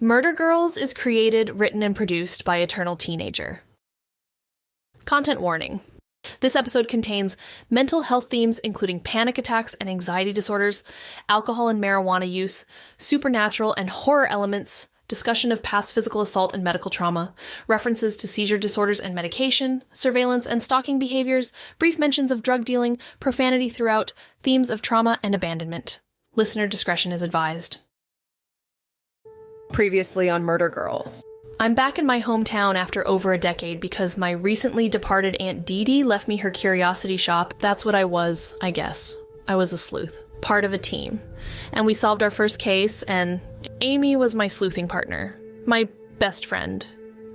Murder Girls is created, written, and produced by Eternal Teenager. Content warning. This episode contains mental health themes including panic attacks and anxiety disorders, alcohol and marijuana use, supernatural and horror elements, discussion of past physical assault and medical trauma, references to seizure disorders and medication, surveillance and stalking behaviors, brief mentions of drug dealing, profanity throughout, themes of trauma and abandonment. Listener discretion is advised. Previously on Murder Girls. I'm back in my hometown after over a decade because my recently departed Aunt Dee Dee left me her curiosity shop. That's what I was, I guess. I was a sleuth. Part of a team. And we solved our first case, and Amy was my sleuthing partner. My best friend.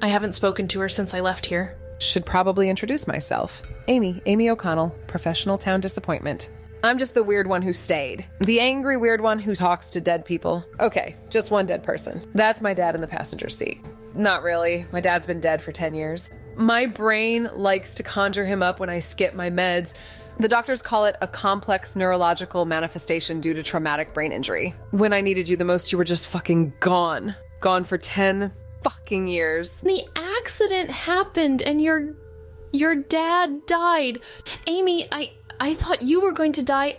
I haven't spoken to her since I left here. Should probably introduce myself. Amy O'Connell, professional town disappointment. I'm just the weird one who stayed. The angry weird one who talks to dead people. Okay, just one dead person. That's my dad in the passenger seat. Not really. My dad's been dead for 10 years. My brain likes to conjure him up when I skip my meds. The doctors call it a complex neurological manifestation due to traumatic brain injury. When I needed you the most, you were just fucking gone. Gone for 10 fucking years. The accident happened and your dad died. Amy, I thought you were going to die.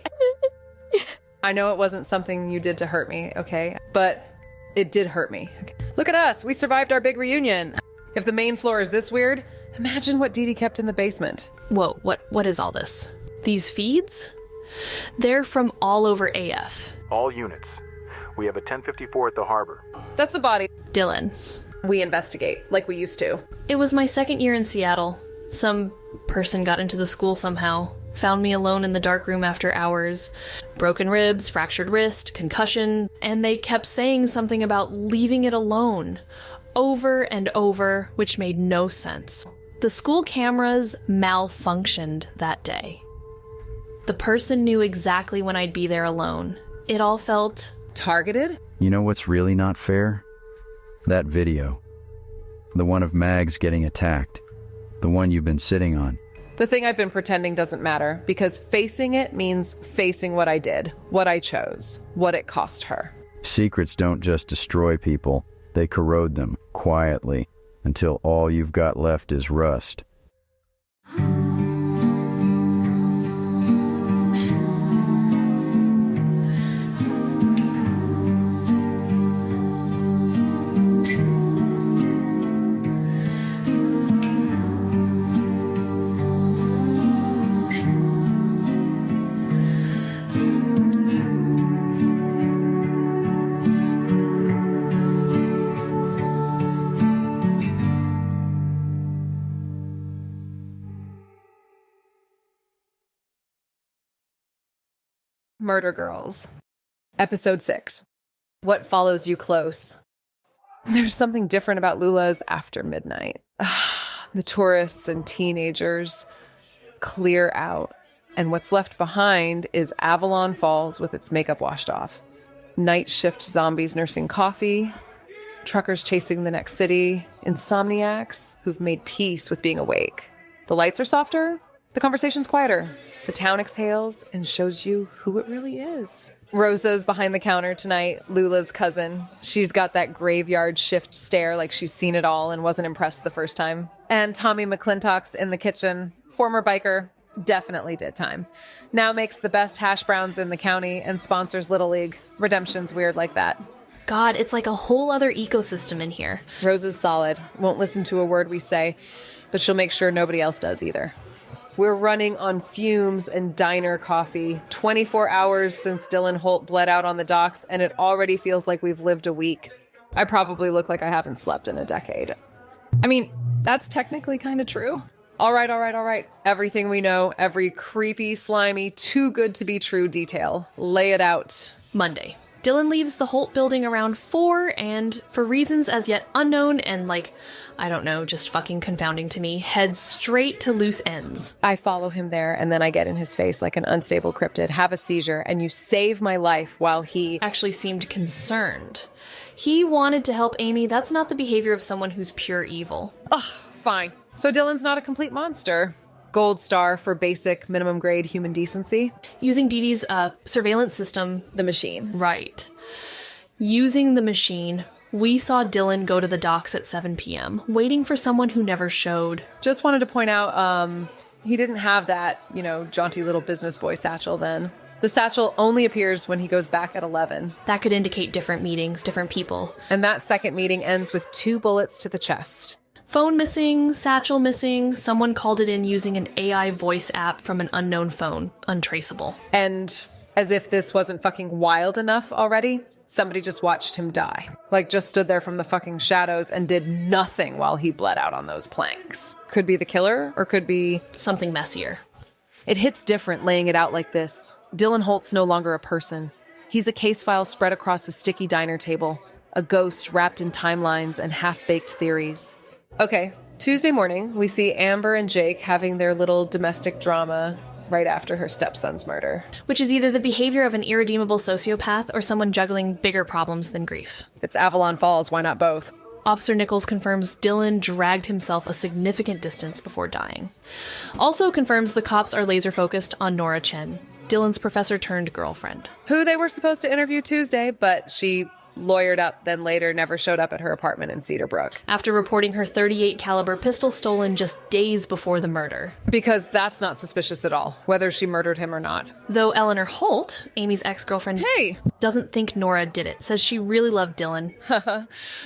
I know it wasn't something you did to hurt me, okay? But it did hurt me. Look at us. We survived our big reunion. If the main floor is this weird, imagine what Dee Dee kept in the basement. Whoa, what is all this? These feeds? They're from all over AF. All units. We have a 1054 at the harbor. That's a body. Dylan. We investigate, like we used to. It was my second year in Seattle. Some person got into the school somehow. Found me alone in the dark room after hours. Broken ribs, fractured wrist, concussion, and they kept saying something about leaving it alone. Over and over, which made no sense. The school cameras malfunctioned that day. The person knew exactly when I'd be there alone. It all felt... targeted? You know what's really not fair? That video. The one of Mags getting attacked. The one you've been sitting on. The thing I've been pretending doesn't matter, because facing it means facing what I did, what I chose, what it cost her. Secrets don't just destroy people, they corrode them, quietly, until all you've got left is rust. Murder Girls. Episode 6. What follows you close? There's something different about Lula's after midnight. The tourists and teenagers clear out, and what's left behind is Avalon Falls with its makeup washed off. Night shift zombies nursing coffee, truckers chasing the next city, insomniacs who've made peace with being awake. The lights are softer, the conversation's quieter. The town exhales and shows you who it really is. Rosa's behind the counter tonight, Lula's cousin. She's got that graveyard shift stare like she's seen it all and wasn't impressed the first time. And Tommy McClintock's in the kitchen. Former biker, definitely did time. Now makes the best hash browns in the county and sponsors Little League. Redemption's weird like that. God, it's like a whole other ecosystem in here. Rosa's solid. Won't listen to a word we say, but she'll make sure nobody else does either. We're running on fumes and diner coffee. 24 hours since Dylan Holt bled out on the docks, and it already feels like we've lived a week. I probably look like I haven't slept in a decade. I mean, that's technically kind of true. All right. Everything we know, every creepy, slimy, too good to be true detail. Lay it out. Monday. Dylan leaves the Holt building around 4 and, for reasons as yet unknown and I don't know, just fucking confounding to me, heads straight to loose ends. I follow him there and then I get in his face like an unstable cryptid, have a seizure, and you save my life while he actually seemed concerned. He wanted to help Amy. That's not the behavior of someone who's pure evil. Ugh, fine. So Dylan's not a complete monster. Gold star for basic minimum grade human decency. Using Dee Dee's surveillance system. The machine. Right. Using the machine We saw Dylan go to the docks at 7 p.m., waiting for someone who never showed. Just wanted to point out, he didn't have that, jaunty little business boy satchel then. The satchel only appears when he goes back at 11. That could indicate different meetings, different people. And that second meeting ends with 2 bullets to the chest. Phone missing, satchel missing, someone called it in using an AI voice app from an unknown phone, untraceable. And as if this wasn't fucking wild enough already, somebody just watched him die. Like, just stood there from the fucking shadows and did nothing while he bled out on those planks. Could be the killer, or could be something messier. It hits different laying it out like this. Dylan Holt's no longer a person. He's a case file spread across a sticky diner table, a ghost wrapped in timelines and half-baked theories. Okay, Tuesday morning, we see Amber and Jake having their little domestic drama right after her stepson's murder. Which is either the behavior of an irredeemable sociopath or someone juggling bigger problems than grief. It's Avalon Falls, why not both? Officer Nichols confirms Dylan dragged himself a significant distance before dying. Also confirms the cops are laser-focused on Nora Chen, Dylan's professor-turned-girlfriend. Who they were supposed to interview Tuesday, but she lawyered up, then later never showed up at her apartment in Cedar Brook. After reporting her .38 caliber pistol stolen just days before the murder. Because that's not suspicious at all, whether she murdered him or not. Though Eleanor Holt, Amy's ex-girlfriend, doesn't think Nora did it, says she really loved Dylan.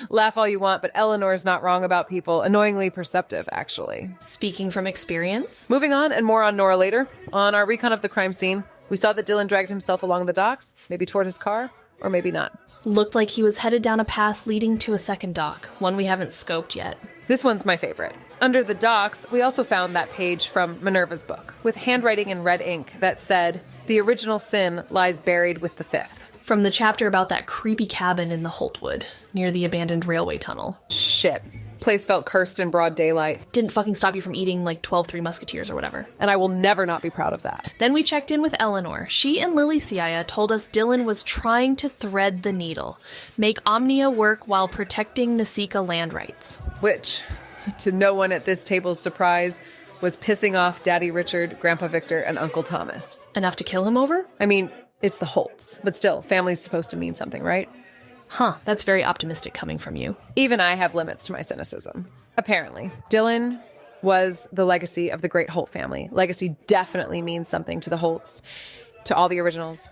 Laugh all you want, but Eleanor's not wrong about people. Annoyingly perceptive, actually. Speaking from experience. Moving on, and more on Nora later. On our recon of the crime scene, we saw that Dylan dragged himself along the docks, maybe toward his car, or maybe not. Looked like he was headed down a path leading to a second dock, one we haven't scoped yet. This one's my favorite. Under the docks, we also found that page from Minerva's book, with handwriting in red ink that said, "The original sin lies buried with the fifth." From the chapter about that creepy cabin in the Holtwood, near the abandoned railway tunnel. Shit. Place felt cursed in broad daylight. Didn't fucking stop you from eating like 12 Three Musketeers or whatever. And I will never not be proud of that. Then we checked in with Eleanor. She and Lily Siaya told us Dylan was trying to thread the needle, make Omnia work while protecting Nasika land rights. Which, to no one at this table's surprise, was pissing off Daddy Richard, Grandpa Victor, and Uncle Thomas. Enough to kill him over? I mean, it's the Holts, but still, family's supposed to mean something, right? Huh, that's very optimistic coming from you. Even I have limits to my cynicism. Apparently. Dylan was the legacy of the great Holt family. Legacy definitely means something to the Holts, to all the originals,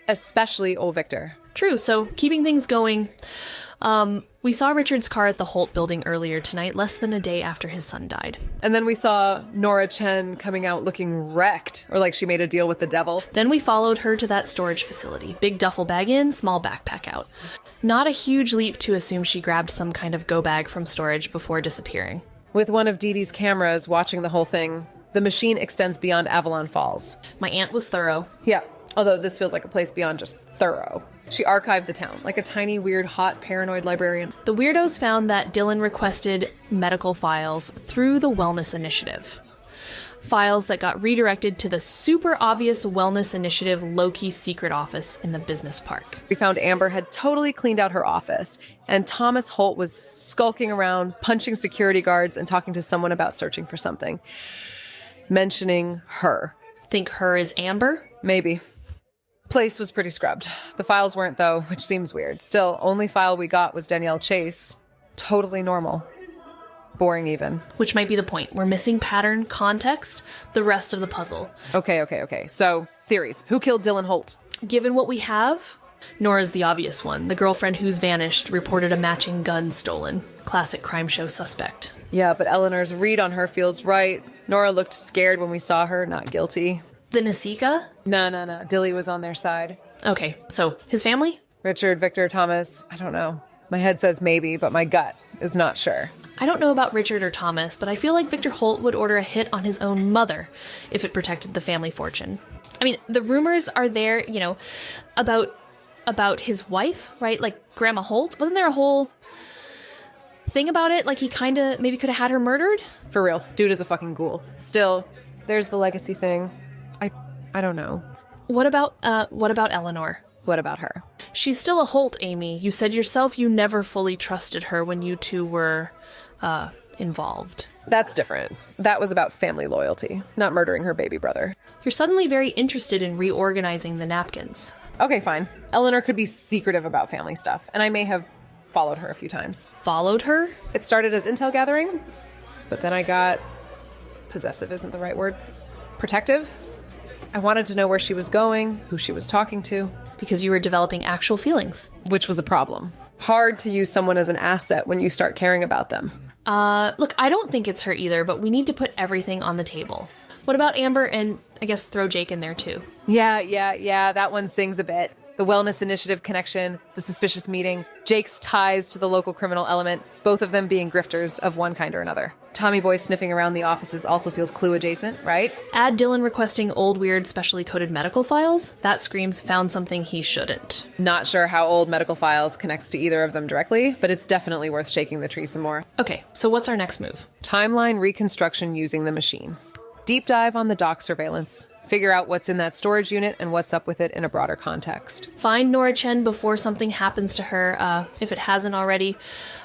especially old Victor. True, so keeping things going, we saw Richard's car at the Holt building earlier tonight, less than a day after his son died. And then we saw Nora Chen coming out looking wrecked, or like she made a deal with the devil. Then we followed her to that storage facility. Big duffel bag in, small backpack out. Not a huge leap to assume she grabbed some kind of go bag from storage before disappearing. With one of Dee Dee's cameras watching the whole thing, the machine extends beyond Avalon Falls. My aunt was thorough. Yeah, although this feels like a place beyond just thorough. She archived the town, like a tiny, weird, hot, paranoid librarian. The weirdos found that Dylan requested medical files through the Wellness Initiative. Files that got redirected to the super obvious Wellness Initiative low-key secret office in the business park. We found Amber had totally cleaned out her office, and Thomas Holt was skulking around, punching security guards and talking to someone about searching for something. Mentioning her. Think her is Amber? Maybe. Place was pretty scrubbed. The files weren't, though, which seems weird. Still, only file we got was Danielle Chase. Totally normal. Boring even. Which might be the point. We're missing pattern, context, the rest of the puzzle. Okay. So, theories. Who killed Dylan Holt? Given what we have, Nora's the obvious one. The girlfriend who's vanished reported a matching gun stolen. Classic crime show suspect. Yeah, but Eleanor's read on her feels right. Nora looked scared when we saw her, not guilty. The Nasika? No. Dilly was on their side. Okay, so his family? Richard, Victor, Thomas, I don't know. My head says maybe, but my gut is not sure. I don't know about Richard or Thomas, but I feel like Victor Holt would order a hit on his own mother if it protected the family fortune. I mean, the rumors are there, about his wife, right? Like Grandma Holt. Wasn't there a whole thing about it? Like he kind of maybe could have had her murdered? For real. Dude is a fucking ghoul. Still, there's the legacy thing. I don't know. What about Eleanor? What about her? She's still a Holt, Amy. You said yourself you never fully trusted her when you two were, involved. That's different. That was about family loyalty, not murdering her baby brother. You're suddenly very interested in reorganizing the napkins. Okay, fine. Eleanor could be secretive about family stuff, and I may have followed her a few times. Followed her? It started as intel gathering, but then I got... possessive isn't the right word. Protective? I wanted to know where she was going, who she was talking to. Because you were developing actual feelings. Which was a problem. Hard to use someone as an asset when you start caring about them. Look, I don't think it's her either, but we need to put everything on the table. What about Amber and, I guess, throw Jake in there too? Yeah, that one sings a bit. The wellness initiative connection, the suspicious meeting, Jake's ties to the local criminal element, both of them being grifters of one kind or another. Tommy Boy sniffing around the offices also feels clue adjacent, right? Add Dylan requesting old, weird, specially coded medical files. That screams found something he shouldn't. Not sure how old medical files connects to either of them directly, but it's definitely worth shaking the tree some more. Okay, so what's our next move? Timeline reconstruction using the machine. Deep dive on the dock surveillance. Figure out what's in that storage unit and what's up with it in a broader context. Find Nora Chen before something happens to her, if it hasn't already.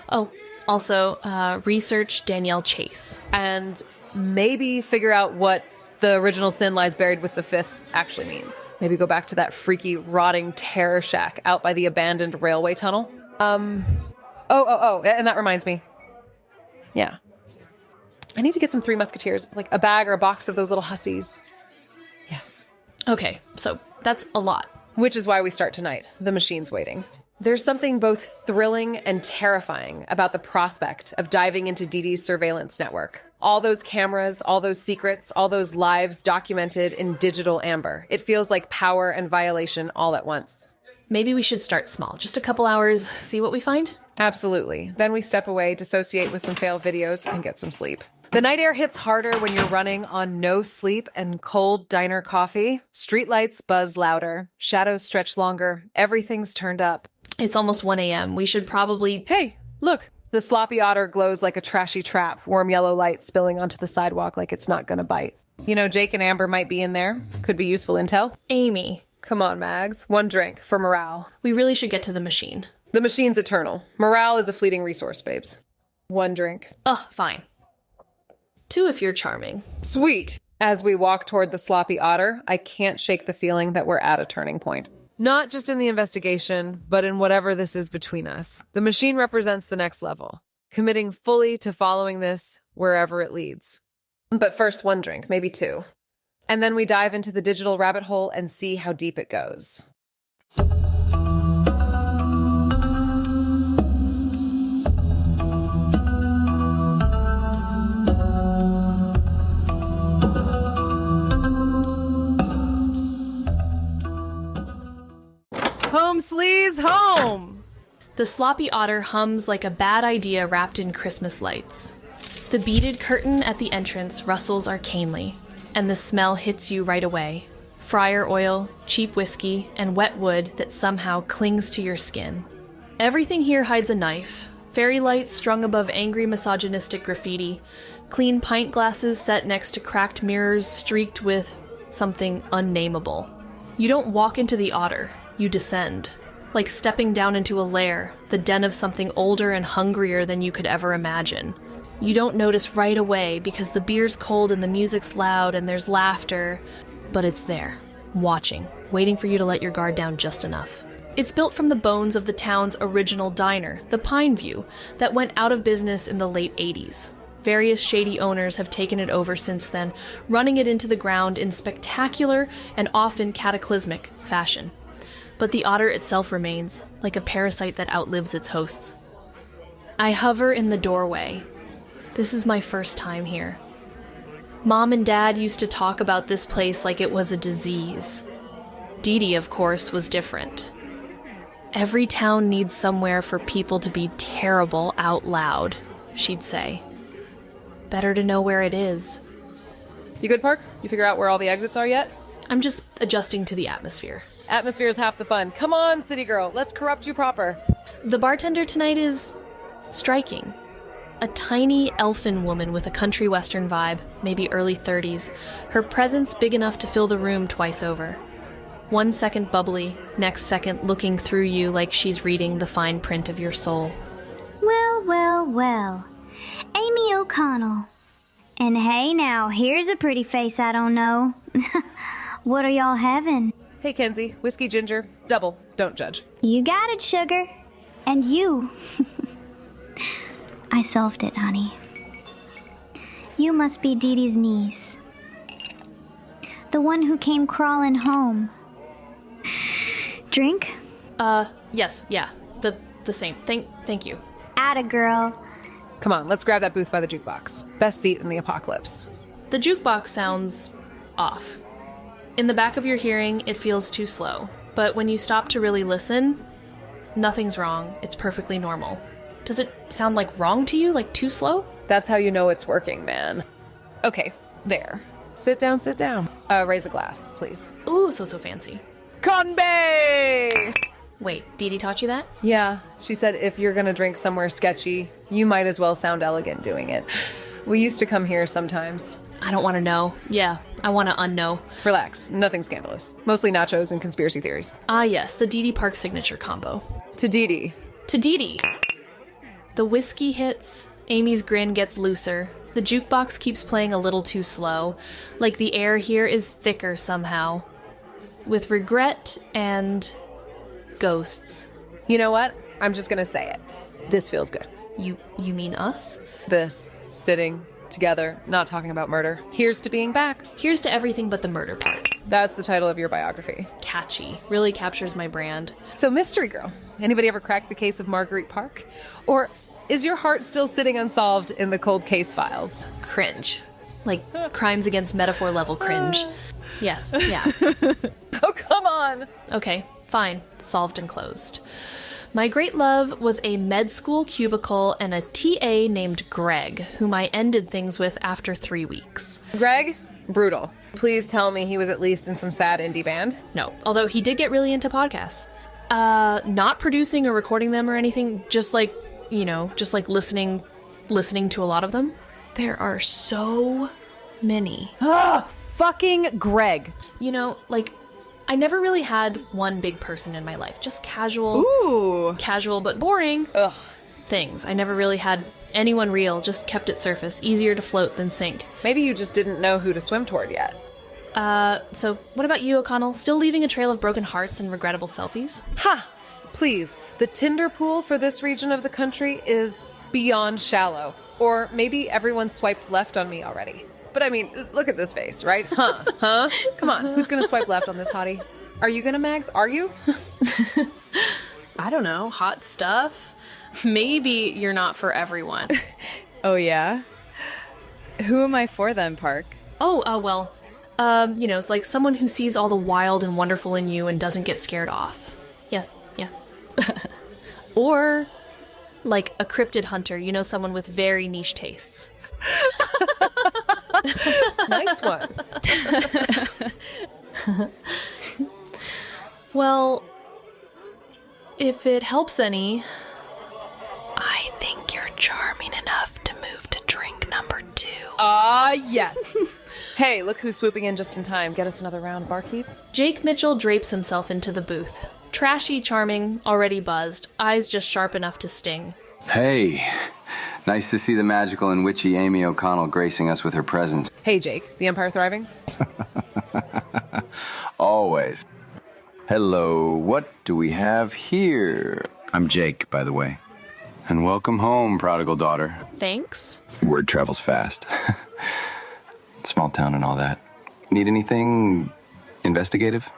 Oh, also, research Danielle Chase. And maybe figure out what the original sin lies buried with the fifth actually means. Maybe go back to that freaky, rotting terror shack out by the abandoned railway tunnel. And that reminds me. Yeah. I need to get some Three Musketeers, like a bag or a box of those little hussies. Yes. Okay, so that's a lot. Which is why we start tonight. The machine's waiting. There's something both thrilling and terrifying about the prospect of diving into Dee Dee's surveillance network. All those cameras, all those secrets, all those lives documented in digital amber. It feels like power and violation all at once. Maybe we should start small. Just a couple hours, see what we find? Absolutely. Then we step away, dissociate with some failed videos, and get some sleep. The night air hits harder when you're running on no sleep and cold diner coffee. Streetlights buzz louder. Shadows stretch longer. Everything's turned up. It's almost 1 a.m. We should probably... Hey, look. The sloppy otter glows like a trashy trap, warm yellow light spilling onto the sidewalk like it's not gonna bite. You know, Jake and Amber might be in there. Could be useful intel. Amy. Come on, Mags. One drink for morale. We really should get to the machine. The machine's eternal. Morale is a fleeting resource, babes. One drink. Ugh, fine. 2 if you're charming. Sweet. As we walk toward the sloppy otter, I can't shake the feeling that we're at a turning point. Not just in the investigation, but in whatever this is between us. The machine represents the next level, committing fully to following this wherever it leads. But first, one drink, maybe 2. And then we dive into the digital rabbit hole and see how deep it goes. Home, sleaze, home! The sloppy otter hums like a bad idea wrapped in Christmas lights. The beaded curtain at the entrance rustles arcanely, and the smell hits you right away. Fryer oil, cheap whiskey, and wet wood that somehow clings to your skin. Everything here hides a knife. Fairy lights strung above angry misogynistic graffiti. Clean pint glasses set next to cracked mirrors streaked with something unnameable. You don't walk into the otter. You descend, like stepping down into a lair, the den of something older and hungrier than you could ever imagine. You don't notice right away because the beer's cold and the music's loud and there's laughter, but it's there, watching, waiting for you to let your guard down just enough. It's built from the bones of the town's original diner, the Pine View, that went out of business in the late 80s. Various shady owners have taken it over since then, running it into the ground in spectacular and often cataclysmic fashion. But the otter itself remains, like a parasite that outlives its hosts. I hover in the doorway. This is my first time here. Mom and Dad used to talk about this place like it was a disease. Dee Dee, of course, was different. Every town needs somewhere for people to be terrible out loud, she'd say. Better to know where it is. You good, Park? You figure out where all the exits are yet? I'm just adjusting to the atmosphere. Atmosphere is half the fun. Come on, city girl. Let's corrupt you proper. The bartender tonight is striking. A tiny elfin woman with a country western vibe, maybe early 30s. Her presence big enough to fill the room twice over. 1 second bubbly, next second looking through you like she's reading the fine print of your soul. Well. Amy O'Connell. And hey now, here's a pretty face I don't know. What are y'all having? Hey, Kenzie. Whiskey ginger. Double. Don't judge. You got it, sugar. And you. I solved it, honey. You must be Dee Dee's niece. The one who came crawling home. Drink? Yes, yeah. The same. Thank you. Atta girl. Come on, let's grab that booth by the jukebox. Best seat in the apocalypse. The jukebox sounds off. In the back of your hearing, it feels too slow. But when you stop to really listen, nothing's wrong. It's perfectly normal. Does it sound like wrong to you? Like too slow? That's how you know it's working, man. Okay, there. Sit down, sit down. Raise a glass, please. Ooh, so fancy. Conbay! Wait, Dee Dee taught you that? Yeah, she said if you're gonna drink somewhere sketchy, you might as well sound elegant doing it. We used to come here sometimes. I don't want to know. Yeah, I want to unknow. Relax, nothing scandalous. Mostly nachos and conspiracy theories. Ah, yes, the Dee Dee Park signature combo. To Dee Dee. To Dee Dee. The whiskey hits, Amy's grin gets looser. The jukebox keeps playing a little too slow, like the air here is thicker somehow. With regret and ghosts. You know what? I'm just gonna say it. This feels good. You mean us? This, sitting together, not talking about murder. Here's to being back. Here's to everything but the murder part. That's the title of your biography. Catchy. Really captures my brand. So, mystery girl, anybody ever cracked the case of Marguerite Park? Or is your heart still sitting unsolved in the cold case files? Cringe. Like crimes against metaphor level cringe. Yes, yeah. Oh, come on. Okay, fine. Solved and closed. My great love was a med school cubicle and a TA named Greg, whom I ended things with after 3 weeks. Greg? Brutal. Please tell me he was at least in some sad indie band. No, although he did get really into podcasts. Not producing or recording them or anything, just like, listening to a lot of them. There are so many. Fucking Greg. I never really had one big person in my life. Just casual but boring things. I never really had anyone real, just kept it surface. Easier to float than sink. Maybe you just didn't know who to swim toward yet. So what about you, O'Connell? Still leaving a trail of broken hearts and regrettable selfies? Ha! Please, the Tinder pool for this region of the country is beyond shallow. Or maybe everyone swiped left on me already. But I mean, look at this face, right? Huh? Come on, who's gonna swipe left on this hottie? Are you gonna, Mags? Are you? I don't know. Hot stuff? Maybe you're not for everyone. Oh, yeah? Who am I for then, Park? It's like someone who sees all the wild and wonderful in you and doesn't get scared off. Yes, yeah. Or like a cryptid hunter, someone with very niche tastes. Nice one. Well, if it helps any, I think you're charming enough to move to drink number 2. Yes. Hey, look who's swooping in just in time. Get us another round, barkeep. Jake Mitchell drapes himself into the booth. Trashy, charming, already buzzed, eyes just sharp enough to sting. Hey, nice to see the magical and witchy Amy O'Connell gracing us with her presence. Hey, Jake. The Empire thriving? Always. Hello, what do we have here? I'm Jake, by the way. And welcome home, prodigal daughter. Thanks. Word travels fast. Small town and all that. Need anything investigative?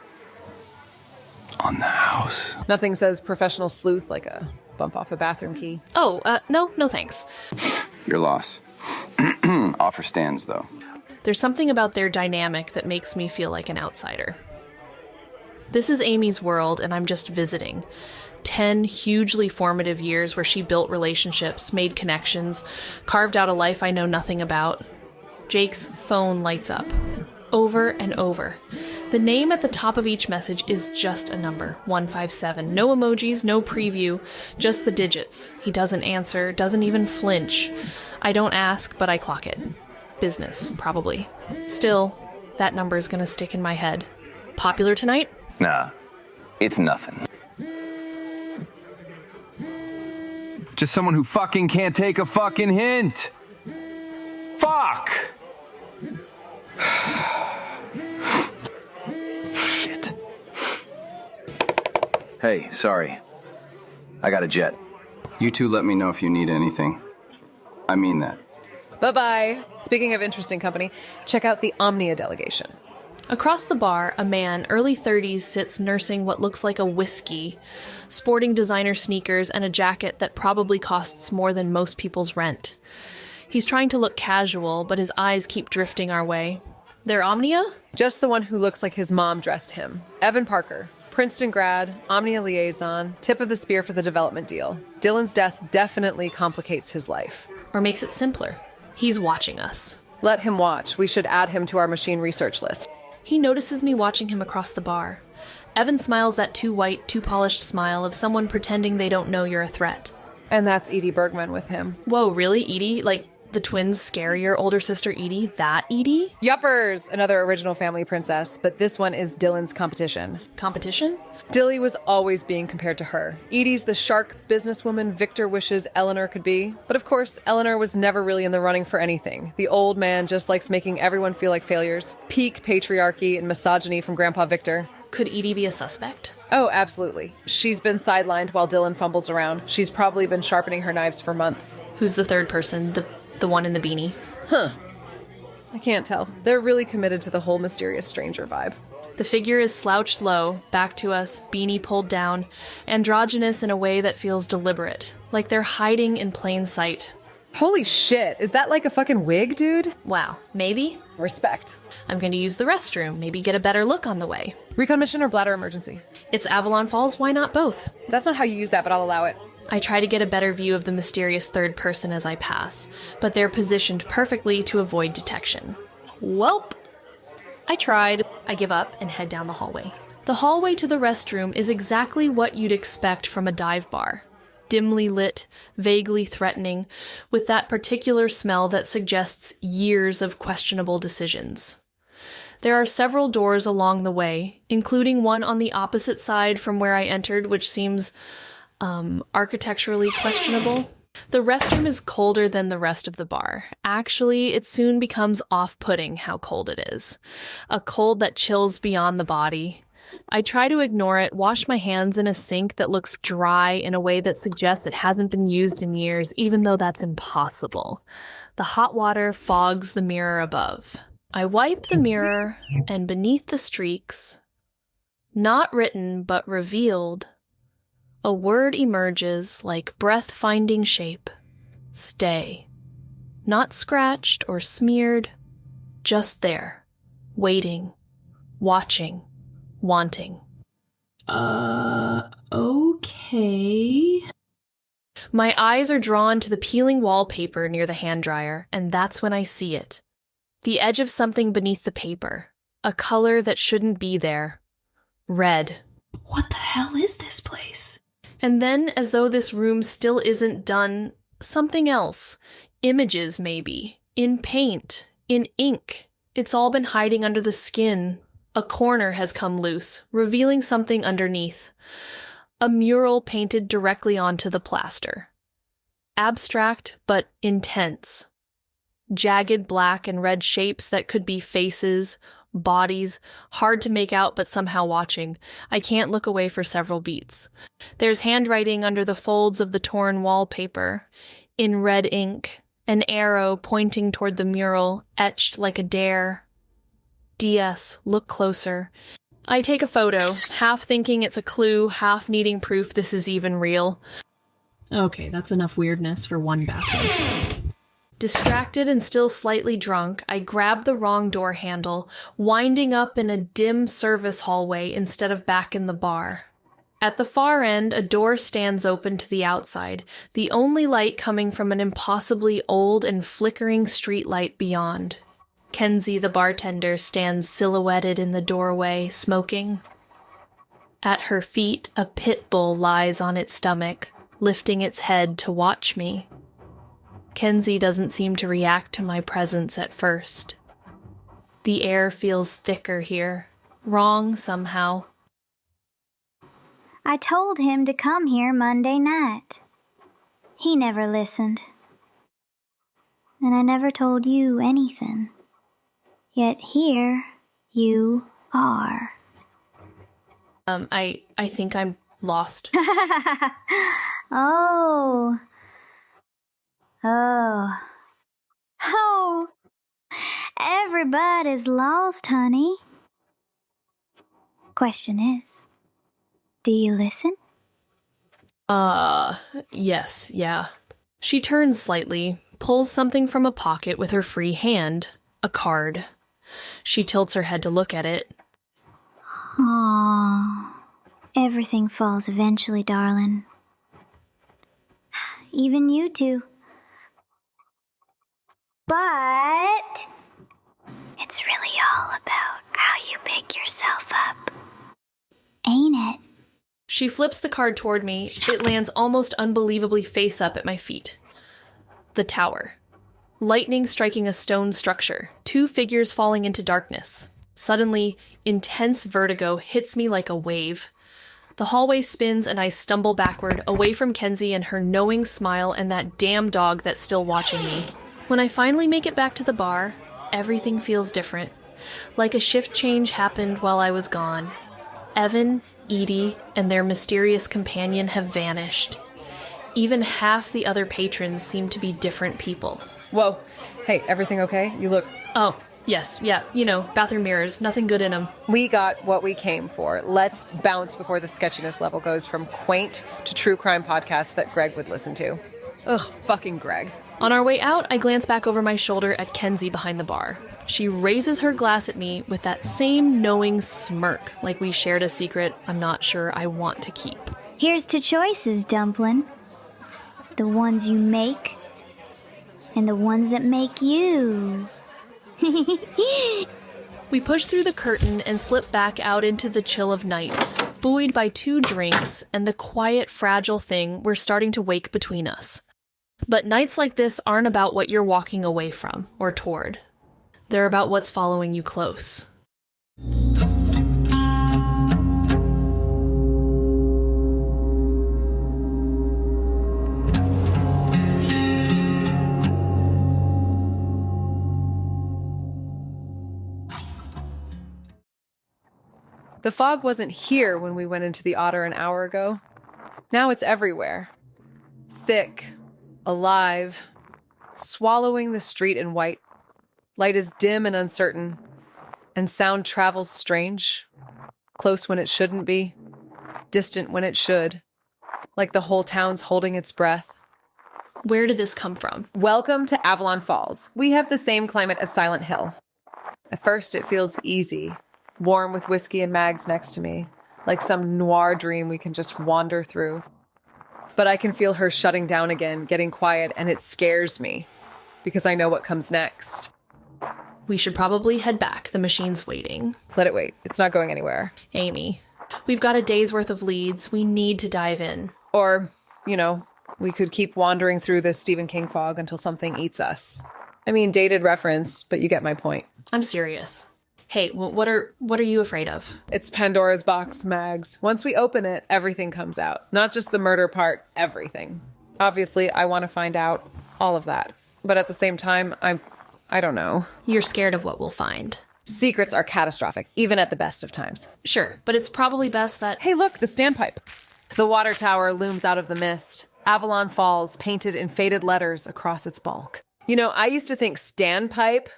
On the house. Nothing says professional sleuth like a bump off a bathroom key. No thanks. Your loss. Offer stands, though. There's something about their dynamic that makes me feel like an outsider. This is Amy's world, and I'm just visiting. 10 hugely formative years where she built relationships, made connections, carved out a life I know nothing about. Jake's phone lights up. Over and over. The name at the top of each message is just a number, 157. No emojis, no preview, just the digits. He doesn't answer, doesn't even flinch. I don't ask, but I clock it. Business, probably. Still, that number's gonna stick in my head. Popular tonight? Nah, it's nothing. Just someone who fucking can't take a fucking hint. Fuck! Shit. Hey, sorry. I got a jet. You two let me know if you need anything. I mean that. Bye-bye. Speaking of interesting company, check out the Omnia delegation. Across the bar, a man, early 30s, sits nursing what looks like a whiskey, sporting designer sneakers and a jacket that probably costs more than most people's rent. He's trying to look casual, but his eyes keep drifting our way. They're Omnia? Just the one who looks like his mom dressed him. Evan Parker, Princeton grad, Omnia liaison, tip of the spear for the development deal. Dylan's death definitely complicates his life. Or makes it simpler. He's watching us. Let him watch. We should add him to our machine research list. He notices me watching him across the bar. Evan smiles that too white, too polished smile of someone pretending they don't know you're a threat. And that's Edie Bergman with him. Whoa, really? Edie? Like the twins' scarier older sister Edie? That Edie? Yuppers! Another original family princess, but this one is Dylan's competition. Competition? Dilly was always being compared to her. Edie's the shark businesswoman Victor wishes Eleanor could be. But of course, Eleanor was never really in the running for anything. The old man just likes making everyone feel like failures. Peak patriarchy and misogyny from Grandpa Victor. Could Edie be a suspect? Oh, absolutely. She's been sidelined while Dylan fumbles around. She's probably been sharpening her knives for months. Who's the third person? The one in the beanie? Huh. I can't tell. They're really committed to the whole mysterious stranger vibe. The figure is slouched low, back to us, beanie pulled down, androgynous in a way that feels deliberate, like they're hiding in plain sight. Holy shit, is that like a fucking wig, dude? Wow, maybe? Respect. I'm going to use the restroom, maybe get a better look on the way. Recon mission or bladder emergency? It's Avalon Falls, why not both? That's not how you use that, but I'll allow it. I try to get a better view of the mysterious third person as I pass, but they're positioned perfectly to avoid detection. Welp! I tried. I give up and head down the hallway. The hallway to the restroom is exactly what you'd expect from a dive bar. Dimly lit, vaguely threatening, with that particular smell that suggests years of questionable decisions. There are several doors along the way, including one on the opposite side from where I entered, which seems, architecturally questionable. The restroom is colder than the rest of the bar. Actually, it soon becomes off-putting how cold it is. A cold that chills beyond the body. I try to ignore it, wash my hands in a sink that looks dry in a way that suggests it hasn't been used in years, even though that's impossible. The hot water fogs the mirror above. I wipe the mirror, and beneath the streaks, not written but revealed, a word emerges like breath-finding shape. Stay. Not scratched or smeared, just there, waiting, watching, wanting. Okay. My eyes are drawn to the peeling wallpaper near the hand dryer, and that's when I see it. The edge of something beneath the paper. A color that shouldn't be there. Red. What the hell is this place? And then, as though this room still isn't done, something else. Images, maybe. In paint. In ink. It's all been hiding under the skin. A corner has come loose, revealing something underneath. A mural painted directly onto the plaster. Abstract, but intense. Jagged black and red shapes that could be faces, bodies, hard to make out but somehow watching. I can't look away for several beats. There's handwriting under the folds of the torn wallpaper. In red ink, an arrow pointing toward the mural, etched like a dare. DS, look closer. I take a photo, half thinking it's a clue, half needing proof this is even real. Okay, that's enough weirdness for one bathroom. Distracted and still slightly drunk, I grab the wrong door handle, winding up in a dim service hallway instead of back in the bar. At the far end, a door stands open to the outside, the only light coming from an impossibly old and flickering street light beyond. Kenzie, the bartender, stands silhouetted in the doorway, smoking. At her feet, a pit bull lies on its stomach, lifting its head to watch me. Kenzie doesn't seem to react to my presence at first. The air feels thicker here, wrong somehow. I told him to come here Monday night. He never listened. And I never told you anything. Yet here you are. I think I'm lost. Oh. Oh. Oh. Everybody's lost, honey. Question is, do you listen? Yes, yeah. She turns slightly, pulls something from a pocket with her free hand, a card. She tilts her head to look at it. Aww. Everything falls eventually, darling. Even you two. But it's really all about how you pick yourself up. Ain't it? She flips the card toward me. It lands almost unbelievably face up at my feet. The tower. Lightning striking a stone structure. 2 figures falling into darkness. Suddenly, intense vertigo hits me like a wave. The hallway spins and I stumble backward, away from Kenzie and her knowing smile and that damn dog that's still watching me. When I finally make it back to the bar, everything feels different. Like a shift change happened while I was gone. Evan, Edie, and their mysterious companion have vanished. Even half the other patrons seem to be different people. Whoa. Hey, everything okay? You look... Oh, yes, yeah, bathroom mirrors, nothing good in them. We got what we came for. Let's bounce before the sketchiness level goes from quaint to true crime podcasts that Greg would listen to. Ugh, fucking Greg. On our way out, I glance back over my shoulder at Kenzie behind the bar. She raises her glass at me with that same knowing smirk, like we shared a secret I'm not sure I want to keep. Here's to choices, Dumplin'. The ones you make, and the ones that make you. We push through the curtain and slip back out into the chill of night, buoyed by 2 drinks and the quiet, fragile thing we're starting to wake between us. But nights like this aren't about what you're walking away from or toward. They're about what's following you close. The fog wasn't here when we went into the Otter an hour ago. Now it's everywhere. Thick, alive, swallowing the street in white. Light is dim and uncertain, and sound travels strange, close when it shouldn't be, distant when it should, like the whole town's holding its breath. Where did this come from? Welcome to Avalon Falls. We have the same climate as Silent Hill. At first, it feels easy, warm with whiskey and mags next to me, like some noir dream we can just wander through. But I can feel her shutting down again, getting quiet, and it scares me, because I know what comes next. We should probably head back. The machine's waiting. Let it wait. It's not going anywhere. Amy, we've got a day's worth of leads. We need to dive in. Or, we could keep wandering through this Stephen King fog until something eats us. I mean, dated reference, but you get my point. I'm serious. Hey, what are you afraid of? It's Pandora's box, Mags. Once we open it, everything comes out. Not just the murder part, everything. Obviously, I want to find out all of that. But at the same time, I don't know. You're scared of what we'll find. Secrets are catastrophic, even at the best of times. Sure, but it's probably best that... Hey, look, the standpipe. The water tower looms out of the mist. Avalon Falls painted in faded letters across its bulk. I used to think standpipe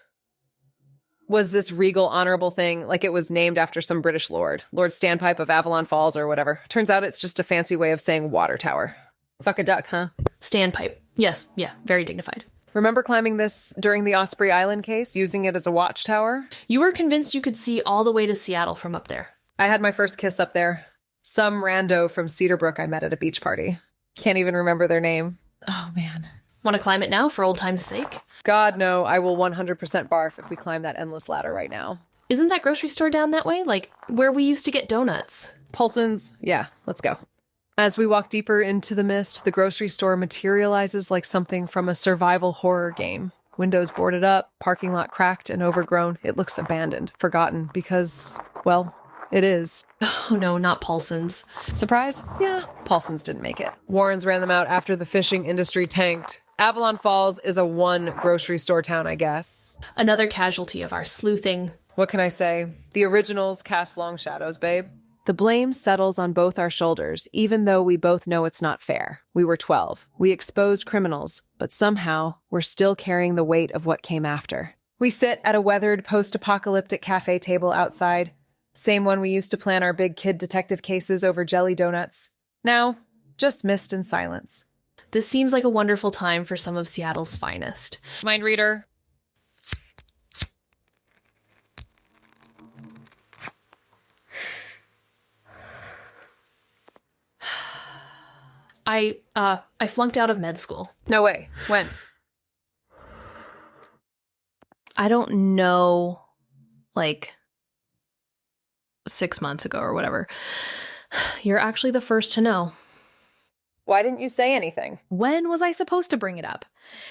was this regal, honorable thing, like it was named after some British lord. Lord Standpipe of Avalon Falls or whatever. Turns out it's just a fancy way of saying water tower. Fuck a duck, huh? Standpipe. Yes, yeah, very dignified. Remember climbing this during the Osprey Island case, using it as a watchtower? You were convinced you could see all the way to Seattle from up there. I had my first kiss up there. Some rando from Cedar Brook I met at a beach party. Can't even remember their name. Oh, man. Want to climb it now for old time's sake? God, no. I will 100% barf if we climb that endless ladder right now. Isn't that grocery store down that way? Like, where we used to get donuts? Paulson's? Yeah, let's go. As we walk deeper into the mist, the grocery store materializes like something from a survival horror game. Windows boarded up, parking lot cracked and overgrown. It looks abandoned, forgotten, because, well, it is. Oh no, not Paulson's. Surprise? Yeah, Paulson's didn't make it. Warrens ran them out after the fishing industry tanked. Avalon Falls is a one grocery store town, I guess. Another casualty of our sleuthing. What can I say? The originals cast long shadows, babe. The blame settles on both our shoulders, even though we both know it's not fair. We were 12. We exposed criminals, but somehow we're still carrying the weight of what came after. We sit at a weathered post-apocalyptic cafe table outside. Same one we used to plan our big kid detective cases over jelly donuts. Now, just mist and silence. This seems like a wonderful time for some of Seattle's finest. Mind reader. I flunked out of med school. No way. When? I don't know, like 6 months ago or whatever. You're actually the first to know. Why didn't you say anything? When was I supposed to bring it up?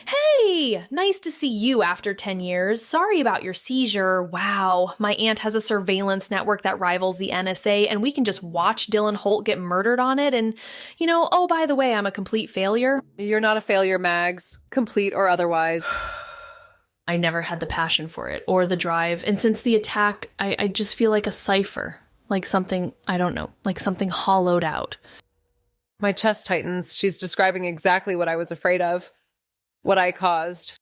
Hey, nice to see you after 10 years. Sorry about your seizure. Wow, my aunt has a surveillance network that rivals the NSA, and we can just watch Dylan Holt get murdered on it. And, oh, by the way, I'm a complete failure. You're not a failure, Mags. Complete or otherwise. I never had the passion for it or the drive. And since the attack, I just feel like a cipher. Like something, I don't know, like something hollowed out. My chest tightens. She's describing exactly what I was afraid of. What I caused.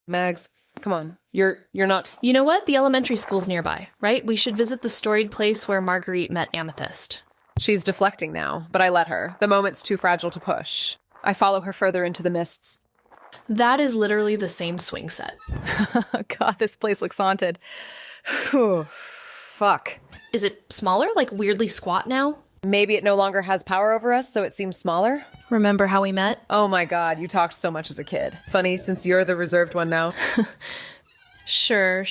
Mags, come on. You're not... You know what? The elementary school's nearby, right? We should visit the storied place where Marguerite met Amethyst. She's deflecting now, but I let her. The moment's too fragile to push. I follow her further into the mists. That is literally the same swing set. God, this place looks haunted. Whew. Fuck. Is it smaller, like weirdly squat now? Maybe it no longer has power over us, so it seems smaller? Remember how we met? Oh my god, you talked so much as a kid. Funny, since you're the reserved one now. Sure.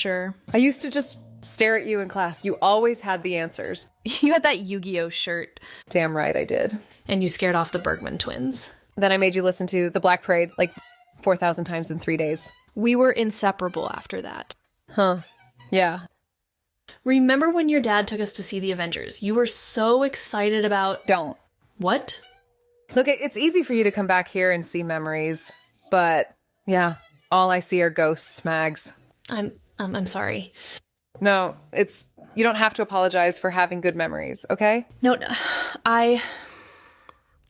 I used to just stare at you in class. You always had the answers. You had that Yu-Gi-Oh shirt. Damn right I did. And you scared off the Bergman twins. Then I made you listen to The Black Parade like 4,000 times in 3 days. We were inseparable after that. Huh. Yeah. Remember when your dad took us to see the Avengers? You were so excited about... Don't. What? Look, it's easy for you to come back here and see memories. But, yeah, all I see are ghosts, Mags. I'm sorry. No, you don't have to apologize for having good memories, okay? No, I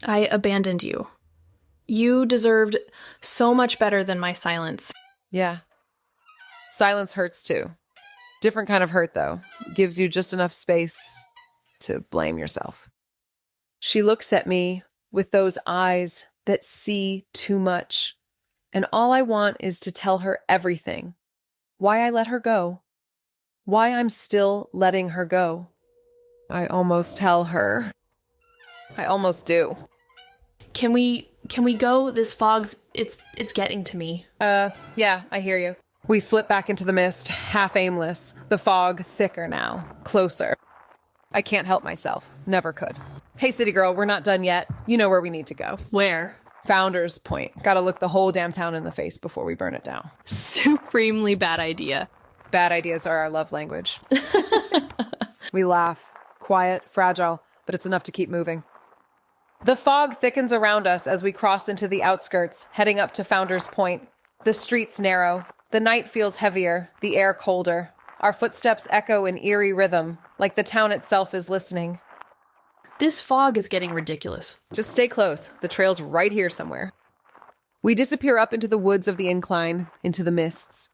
abandoned you. You deserved so much better than my silence. Yeah. Silence hurts too. Different kind of hurt, though. Gives you just enough space to blame yourself. She looks at me with those eyes that see too much. And all I want is to tell her everything. Why I let her go. Why I'm still letting her go. I almost tell her. I almost do. Can we go? This fog's, it's getting to me. Yeah, I hear you. We slip back into the mist, half aimless. The fog thicker now, closer. I can't help myself. Never could. Hey, city girl, we're not done yet. You know where we need to go. Where? Founders Point. Gotta look the whole damn town in the face before we burn it down. Supremely bad idea. Bad ideas are our love language. We laugh. Quiet, fragile, but it's enough to keep moving. The fog thickens around us as we cross into the outskirts, heading up to Founders Point. The streets narrow. The night feels heavier, the air colder. Our footsteps echo in eerie rhythm, like the town itself is listening. This fog is getting ridiculous. Just stay close. The trail's right here somewhere. We disappear up into the woods of the incline, into the mists.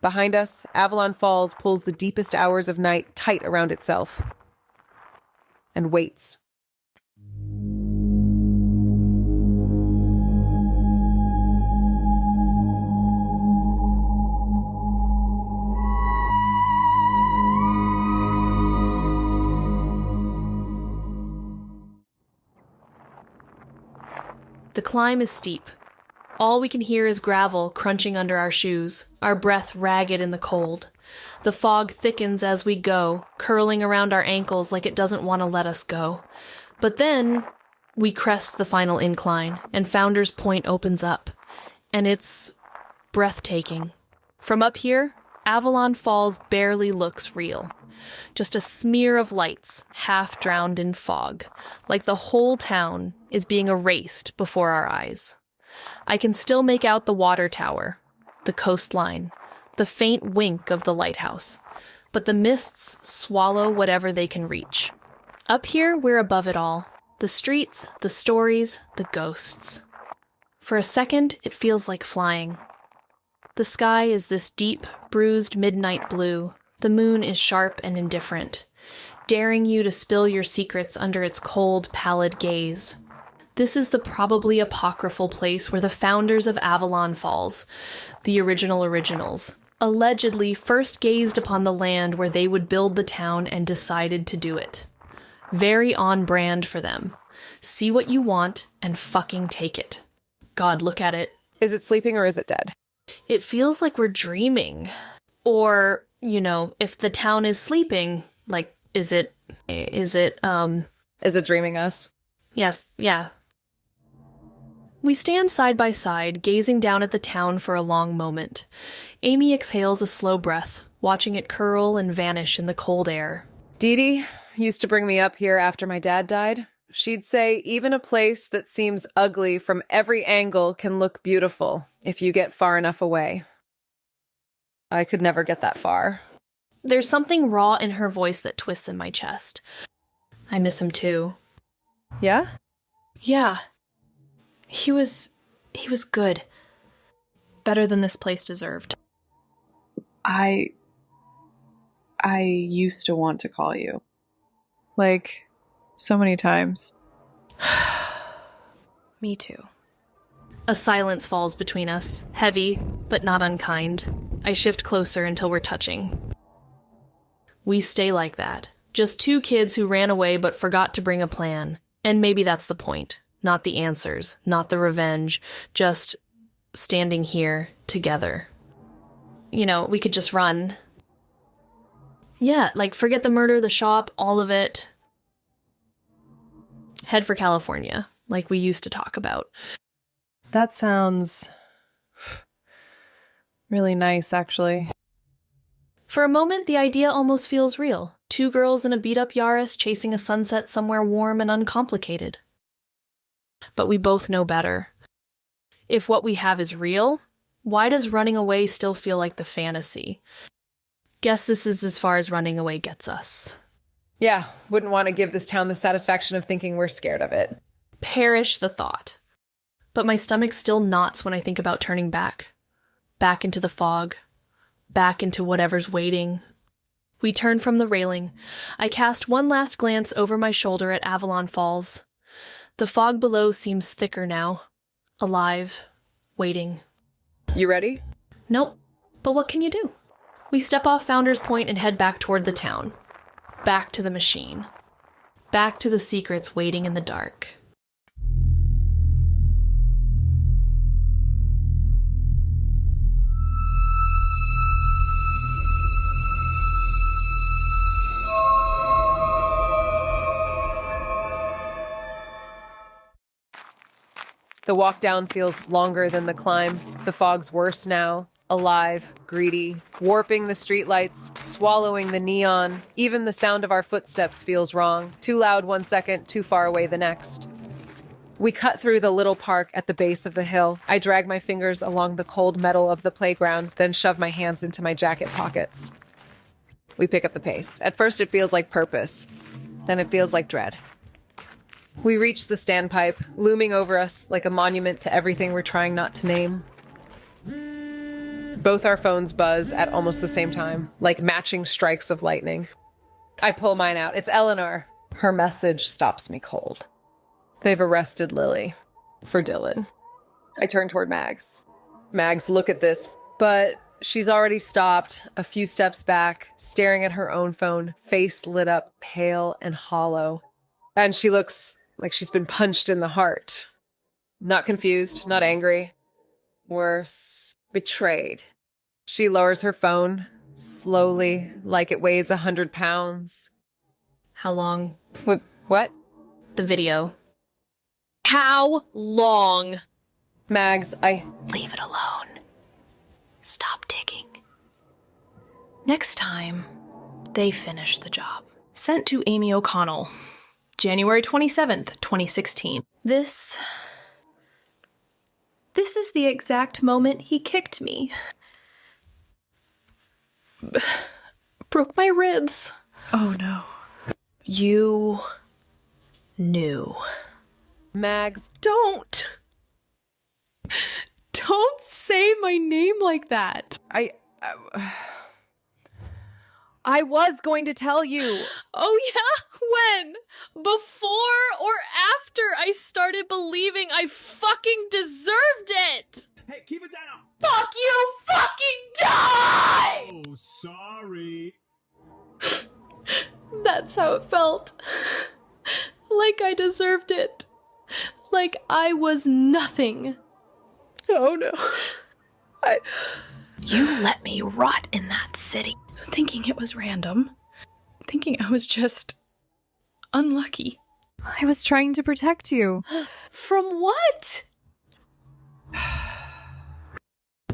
Behind us, Avalon Falls pulls the deepest hours of night tight around itself. And waits. The climb is steep. All we can hear is gravel crunching under our shoes, our breath ragged in the cold. The fog thickens as we go, curling around our ankles like it doesn't want to let us go. But then we crest the final incline, and Founders Point opens up. And it's breathtaking. From up here, Avalon Falls barely looks real. Just a smear of lights, half drowned in fog, like the whole town is being erased before our eyes. I can still make out the water tower, the coastline, the faint wink of the lighthouse, but the mists swallow whatever they can reach. Up here, we're above it all. The streets, the stories, the ghosts. For a second, it feels like flying. The sky is this deep, bruised midnight blue. The moon is sharp and indifferent, daring you to spill your secrets under its cold, pallid gaze. This is the probably apocryphal place where the founders of Avalon Falls, the original originals, allegedly first gazed upon the land where they would build the town and decided to do it. Very on brand for them. See what you want and fucking take it. God, look at it. Is it sleeping or is it dead? It feels like we're dreaming. Or, if the town is sleeping, like, is it dreaming us? Yes, yeah. We stand side by side, gazing down at the town for a long moment. Amy exhales a slow breath, watching it curl and vanish in the cold air. Dee Dee used to bring me up here after my dad died. She'd say even a place that seems ugly from every angle can look beautiful if you get far enough away. I could never get that far. There's something raw in her voice that twists in my chest. I miss him too. Yeah? Yeah. He was good. Better than this place deserved. I used to want to call you. Like, so many times. Me too. A silence falls between us, heavy, but not unkind. I shift closer until we're touching. We stay like that. Just two kids who ran away but forgot to bring a plan. And maybe that's the point. Not the answers, not the revenge, just standing here together. We could just run. Yeah, like forget the murder, the shop, all of it. Head for California, like we used to talk about. That sounds really nice, actually. For a moment, the idea almost feels real. Two girls in a beat-up Yaris chasing a sunset somewhere warm and uncomplicated. But we both know better. If what we have is real, why does running away still feel like the fantasy? Guess this is as far as running away gets us. Yeah, wouldn't want to give this town the satisfaction of thinking we're scared of it. Perish the thought. But my stomach still knots when I think about turning back. Back into the fog. Back into whatever's waiting. We turn from the railing. I cast one last glance over my shoulder at Avalon Falls. The fog below seems thicker now. Alive. Waiting. You ready? Nope. But what can you do? We step off Founder's Point and head back toward the town. Back to the machine. Back to the secrets waiting in the dark. The walk down feels longer than the climb. The fog's worse now. Alive, greedy, warping the streetlights, swallowing the neon. Even the sound of our footsteps feels wrong. Too loud 1 second, too far away the next. We cut through the little park at the base of the hill. I drag my fingers along the cold metal of the playground, then shove my hands into my jacket pockets. We pick up the pace. At first it feels like purpose. Then it feels like dread. We reach the standpipe, looming over us like a monument to everything we're trying not to name. Both our phones buzz at almost the same time, like matching strikes of lightning. I pull mine out. It's Eleanor. Her message stops me cold. They've arrested Lily for Dylan. I turn toward Mags. Mags, look at this. But she's already stopped, a few steps back, staring at her own phone, face lit up, pale and hollow. And she looks like she's been punched in the heart. Not confused, not angry. Worse, betrayed. She lowers her phone, slowly, like it weighs 100 pounds. How long? What? The video. How long? Mags, Leave it alone. Stop digging. Next time, they finish the job. Sent to Amy O'Connell, January 27th, 2016. This is the exact moment he kicked me. Broke my ribs. Oh no. You knew. Mags, Don't say my name like that. I was going to tell you. Oh yeah? When? Before or after I started believing I fucking deserved it? Hey, keep it down! Fuck you fucking die! Oh, sorry. That's how it felt. Like I deserved it. Like I was nothing. Oh no. You let me rot in that city, thinking it was random. Thinking I was just unlucky. I was trying to protect you. From what?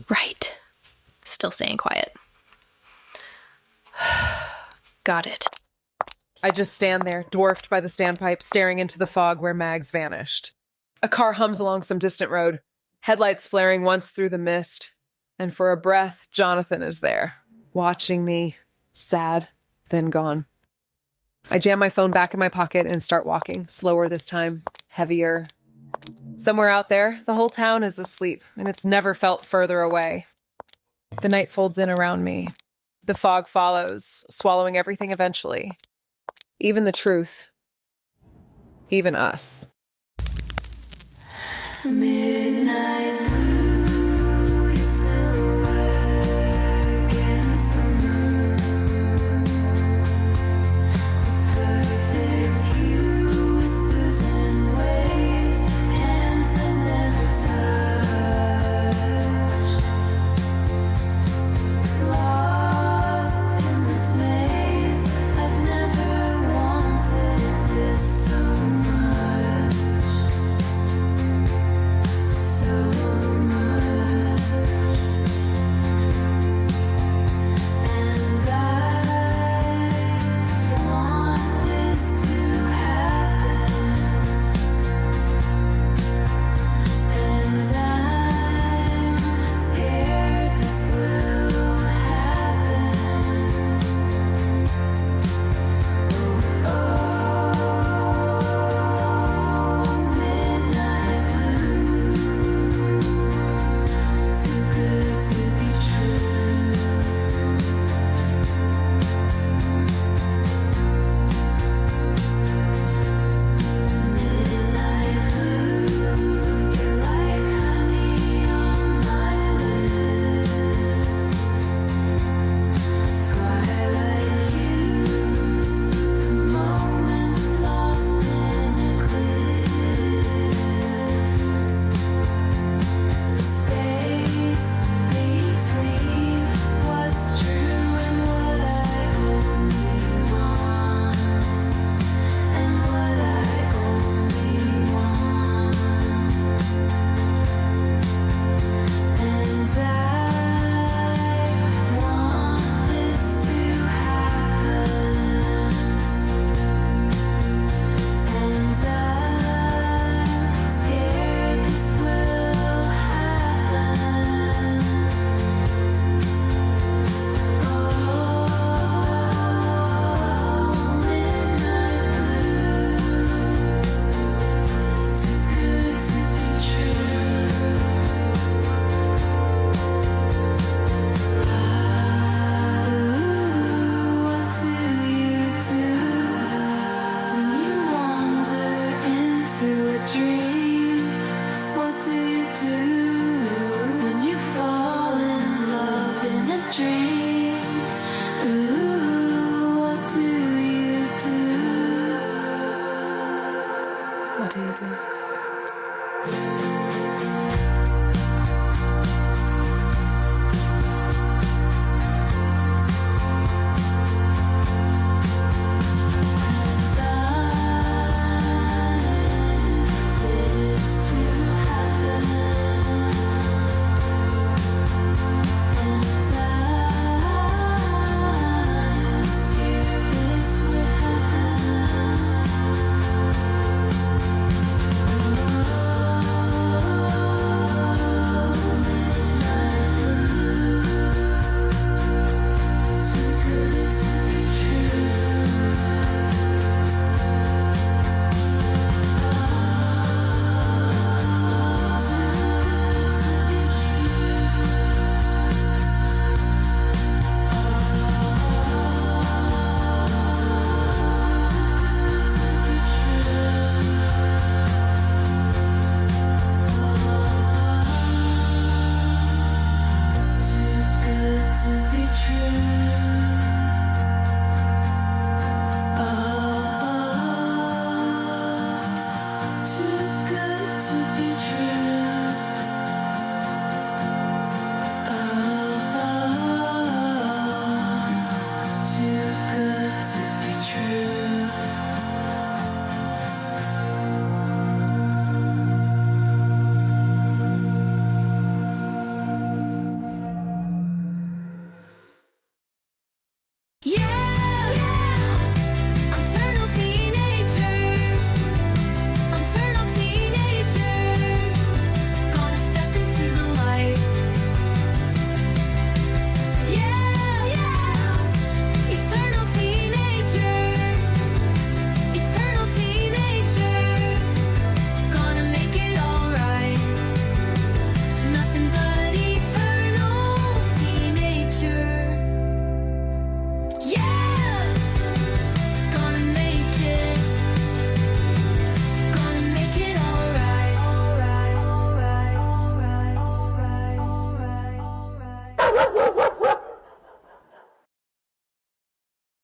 Right. Still staying quiet. Got it. I just stand there, dwarfed by the standpipe, staring into the fog where Mags vanished. A car hums along some distant road, headlights flaring once through the mist, and for a breath, Jonathan is there, watching me, sad, then gone. I jam my phone back in my pocket and start walking, slower this time, heavier. Somewhere out there, the whole town is asleep, and it's never felt further away. The night folds in around me. The fog follows, swallowing everything eventually. Even the truth. Even us. Midnight